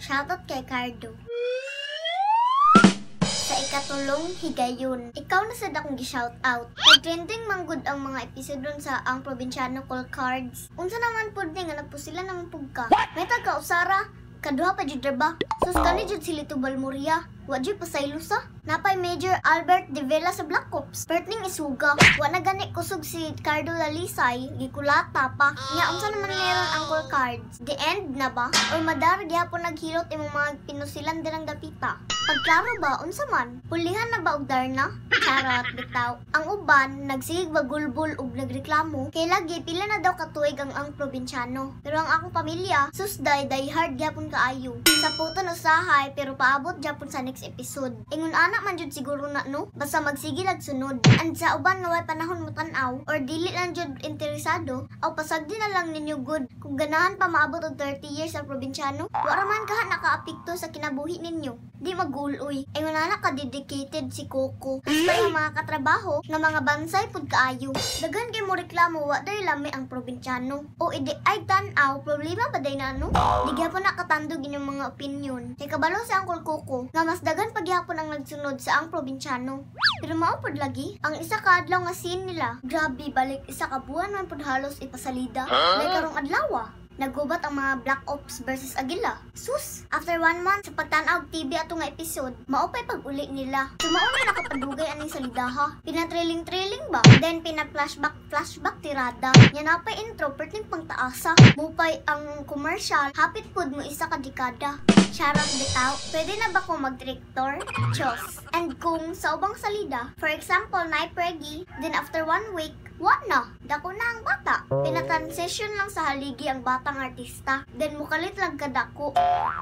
Shoutout kay Cardo. Sa ikatulong higayon, ikaw na sad akong gi-shoutout. Nag-trending manggod ang mga episode sa Ang Probinsyano Call Cards. Unsa naman pud ni nga nagpusila naman pud ka. May taga usara, kaduha pa jud ba? Sus kani jud si Lito Balmoria. Wa jud pasaylo sa. Napay Major Albert De Vela sa Black Ops. Pertning isuga. Wa na gani kusog si Cardo Lalisay, gikulata pa. Nya unsa naman meron ang call cards? The end na ba? Or madar gyapon naghilot imong mga pinusilan dirang dapita. Pagklaro ba unsa man? Pulihan na ba og darna? Charot bitaw. Ang uban nagsigig bagulbol ug nagreklamo kay lagi pila na daw katuig ang probinsyano. Pero ang akong pamilya susday die hard gyapon kaayo. Sa puton usahay pero paabot gyapon sa next episode. Ingon ana man jud siguro na no, basta magsigil ag sunod. And sa uban na way panahon mo tan-aw or dili lang jud interesado, aw pasagdi na lang ninyo good. Kung ganahan pa maabot og 30 years sa probinsyano, wala man ka nakaapekto sa kinabuhi ninyo. Di maguloy. Ingon ana ka dedicated si Coco. Basta yung mga katrabaho nga mga bansay pud kaayo. Daghan kay mo reklamo wa day lami ang probinsyano. O ide ay tan-aw problema ba day na no? Di gyapon nakatandog inyong mga opinion. Kay kabalo sa Uncle Coco nga mas dagan pagyapon ang nagsunod sa ang probinsyano. Pero mao pud lagi ang isa ka adlaw nga scene nila. Grabe balik isa ka buwan man pud halos ipasalida. May karong adlaw. Nagubat ang mga Black Ops versus Agila. Sus! After 1 month sa pagtanaw TV ato nga episode, maupay pag-uli nila. Sumaon na nakapadugay aning salidaha. Pinatrailing-trailing ba? Then pina-flashback tirada. Yan napay intro, perting pangtaasa. Mupay ang commercial, hapit pud mo isa ka dekada. Charot bitaw, pwede na ba kung mag-director? Chos. And kung sa ubang salida, for example, na Preggy, then after 1 week, what na? Dako na ang bata. Pinatransition lang sa haligi ang batang artista. Then mukalit lang kadako.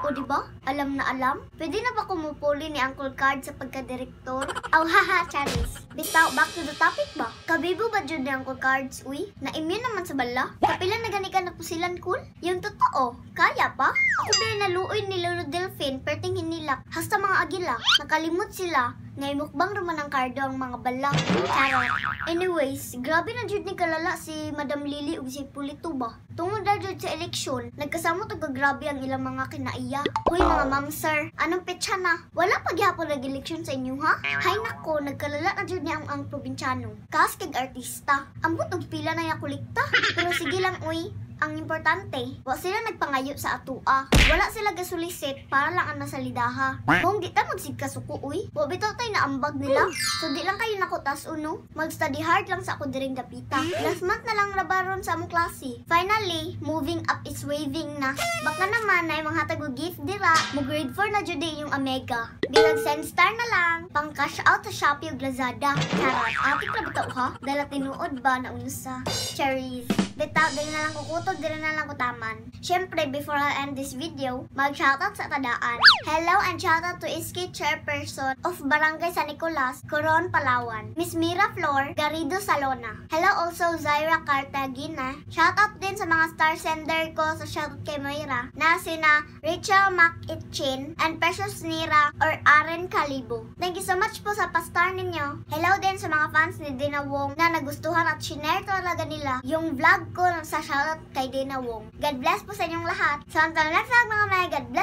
O diba? Alam na alam? Pwede na ba kumupuli ni Uncle Card sa pagka-direktor? Aw haha, Charis. Bitaw, back to the topic ba? Kabibo ba dyan ni Uncle Cards, uy? Na-immune naman sa bala? Kapila na gani ka na pusilan cool? Yung totoo, kaya pa? Ako ba naluoy ni Lolo Delphine perting hinilak. Hasta mga agila, nakalimot sila. Ngay mukbang naman ang Cardo ang mga bala. Charot. Anyways, grabe na jud ni kalala si Madam Lily ug si Pulito ba? Tungod na jud sa eleksyon, nagkasamot og grabe ang ilang mga kinaiya. Hoy mga ma'am sir, anong petsa na? Wala pa gyapon nag-eleksyon sa inyo ha? Hay nako, nagkalala na jud ni ang probinsyano. Kas kag artista, ambot og pila na ya kolekta. Pero sige lang uy. Ang importante, wa sila nagpangayo sa atua. Wala sila gasulisit para lang ang nasalidaha. Kung di ta magsig kasuko uy, wa bitaw tay na ambag nila. So di lang kayo nakutas uno. Mag-study hard lang sa ako diring dapita. Last month na lang rabaron sa among klase. Finally, moving up is waving na. Baka naman na imong hatag og gift dira. Mo grade 4 na jud yung Omega. Bilang Senstar na lang, pang cash out sa Shopee ug Lazada. Charot, atik ra bitaw ha? Dala tinuod ba na unsa? Cherries. Bitaw, dili na lang kukutog, dili na lang kutaman. Syempre, before I end this video, mag-shoutout sa tadaan. Hello and shoutout to SK Chairperson of Barangay San Nicolas, Coron, Palawan. Miss Mira Flor, Garrido Salona. Hello also Zaira Cartagena. Shoutout din sa mga star sender ko sa shoutout kay Moira na sina Rachel Macitchin and Precious Nira or Aren Calibo. Thank you so much po sa pastar ninyo. Hello din sa mga fans ni Dina Wong na nagustuhan at shinare talaga nila yung vlog ko sa shoutout kay Dina Wong. God bless po sa inyong lahat. So until next vlog mga may, God bless.